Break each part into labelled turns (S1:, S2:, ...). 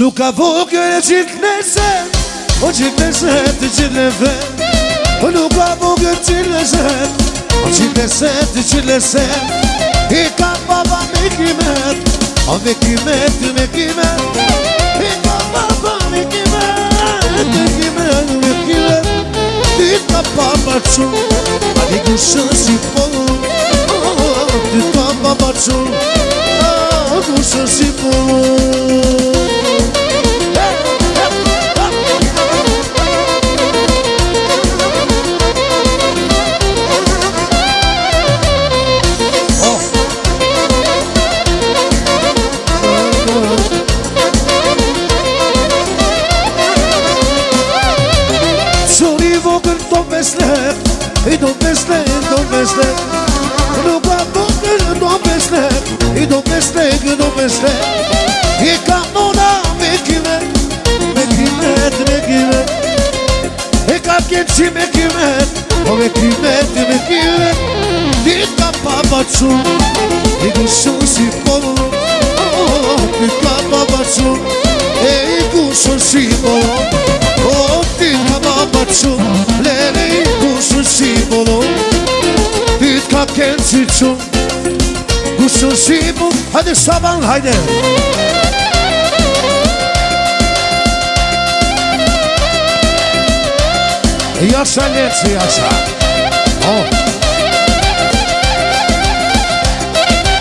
S1: Nuk ka vogël e qitë lezet, o qitë lezet e qitë lezet. Nuk ka vogël qitë lezet, o qitë lezet e qitë lezet. I ka baba me kimet, o me kimet, me kimet. I ka baba me kimet, me kimet, me kimet. I ka baba qo, a di kushën si po. I ka baba qo, a kushën si po. I do besnek, do besnek. Nuk ka vogël, do besnek. I do besnek, do besnek. I ka mona me kimet, me kimet, me kimet. I ka kjeqi me kimet, o me kimet, me kimet. I ka baba qo, i kushën si po. I ka baba qo, i kushën si po. Ti ka baba qo, lele i kushën si po. Ti ka kenë si qo, kushën si po. Hajde Shaban, hajde. Jasha leci, jasha.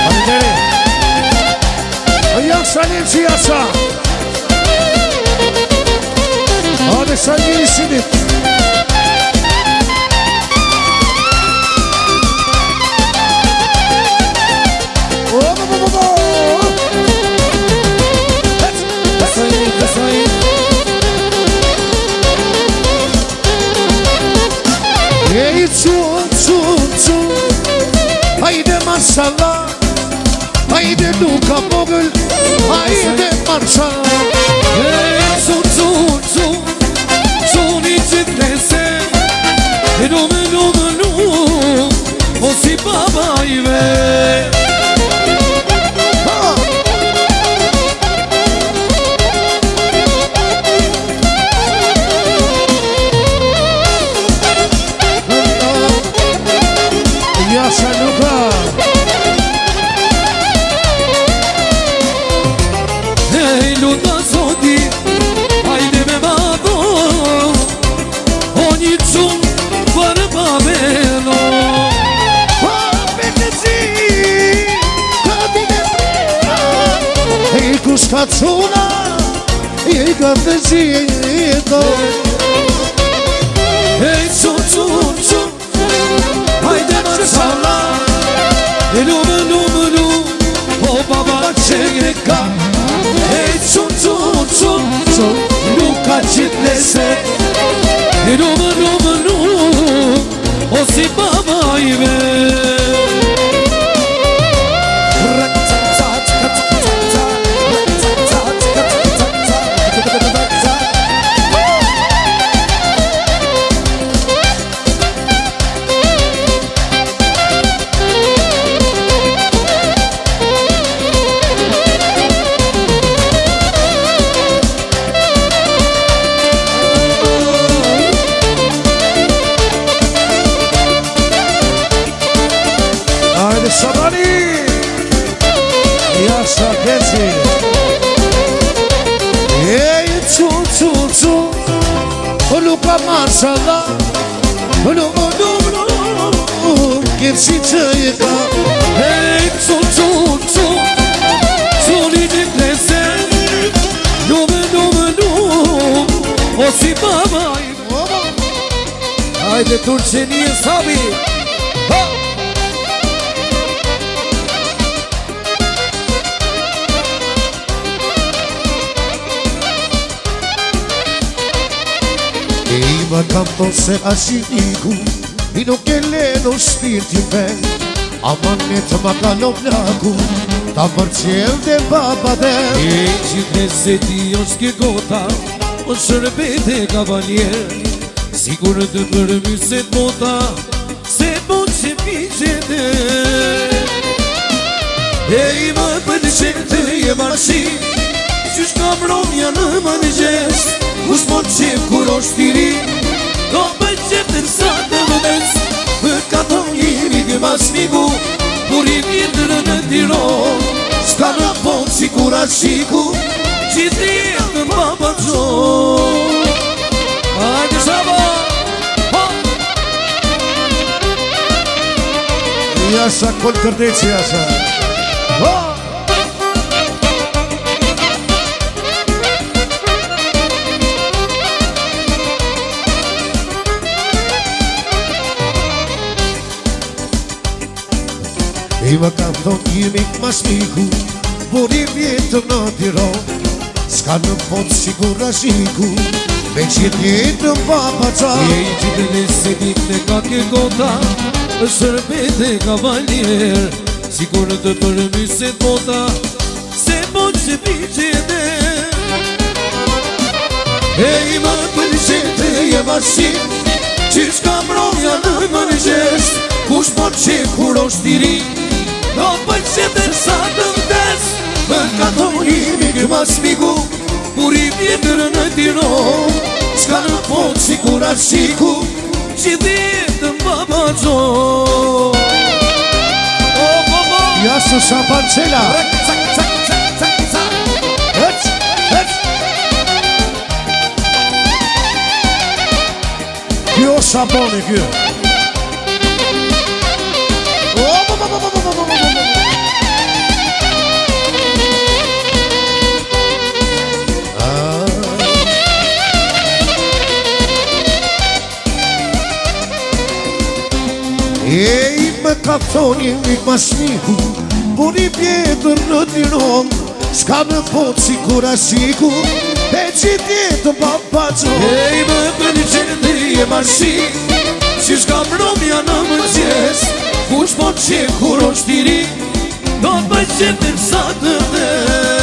S1: Hajde. Jasha leci, jasha. Hadi sen gerisini. Ey çun çun çun, haydi maşallah, haydi Luka Vogel, haydi maşallah.
S2: Ey çun çun çun, çun içindeyse, numunu, o si babayı ver.
S1: Yaşa Luka.
S2: Hey Luka Sodi, haydi me babo, oni çun var babelo.
S1: Ej kushka cuna, ej kafecito.
S2: Ej çun çun çun, haydi maşallah, numunu, o baba çeka. Ey çun çun çun çun, Luka çitlese, numunu, o si babayı ver.
S1: Luka maşallah, gerisi çayıka.
S2: Hey çun çun çun, çun içindeyse, numunu, o si babayı. Haydi Turçeniye sabi.
S1: Ma canto se asiniku, I nuk e ledo shpirti me. Aman të ma kalomnaku, ta përqel dhe baba dhe.
S2: E qitne se ti është ke gota, o shërbet e kavalier. Sigur të përmyset mota, se mund që pijete. E I më përqel të je marshi, qysh kam romja në mëngjes, kush po qef kur është i ri, do bëj qef tërsa të vëdes, për ka thonë jemi kë mas miku, kur i vjetër në Tiron, s'ka në fond si kur ashiku, gjithë jetën baba Gjon. Hajde Shaba!
S1: Jasha kol kërdeci jasha. I më kam thonë jemi mas miku, por i vjetër në Tiron, s'ka në fond sigur ashiku, me gjithë jetën baba Gjon.
S2: E i gjithë në sedit në ka ke gota, shërbet e kavalier, sigur të përmyset bota, se po që piqete. E i më përqete e vashim, qysh kam romja në mëngjes, kush po që kur është i ri, do përqete sa të vdes, më ka thonë jemi kë mas miku, kur i vjetër në Tiron, s'ka në fond si kur ashiku, gjithë jetën baba Gjon. O baba!
S1: Jasë Shapancela. Kjo Shaboni kjo. E i më ka thonë jemi mas miku, por i vjetër në Tiron, s'ka në fond si kur ashiku, e gjithë jetën baba Gjon.
S2: E i më përqete e vashim, qysh kam romja në mëngjes, kush po qef kur është i ri, do të bëj qef tërsa të vdes.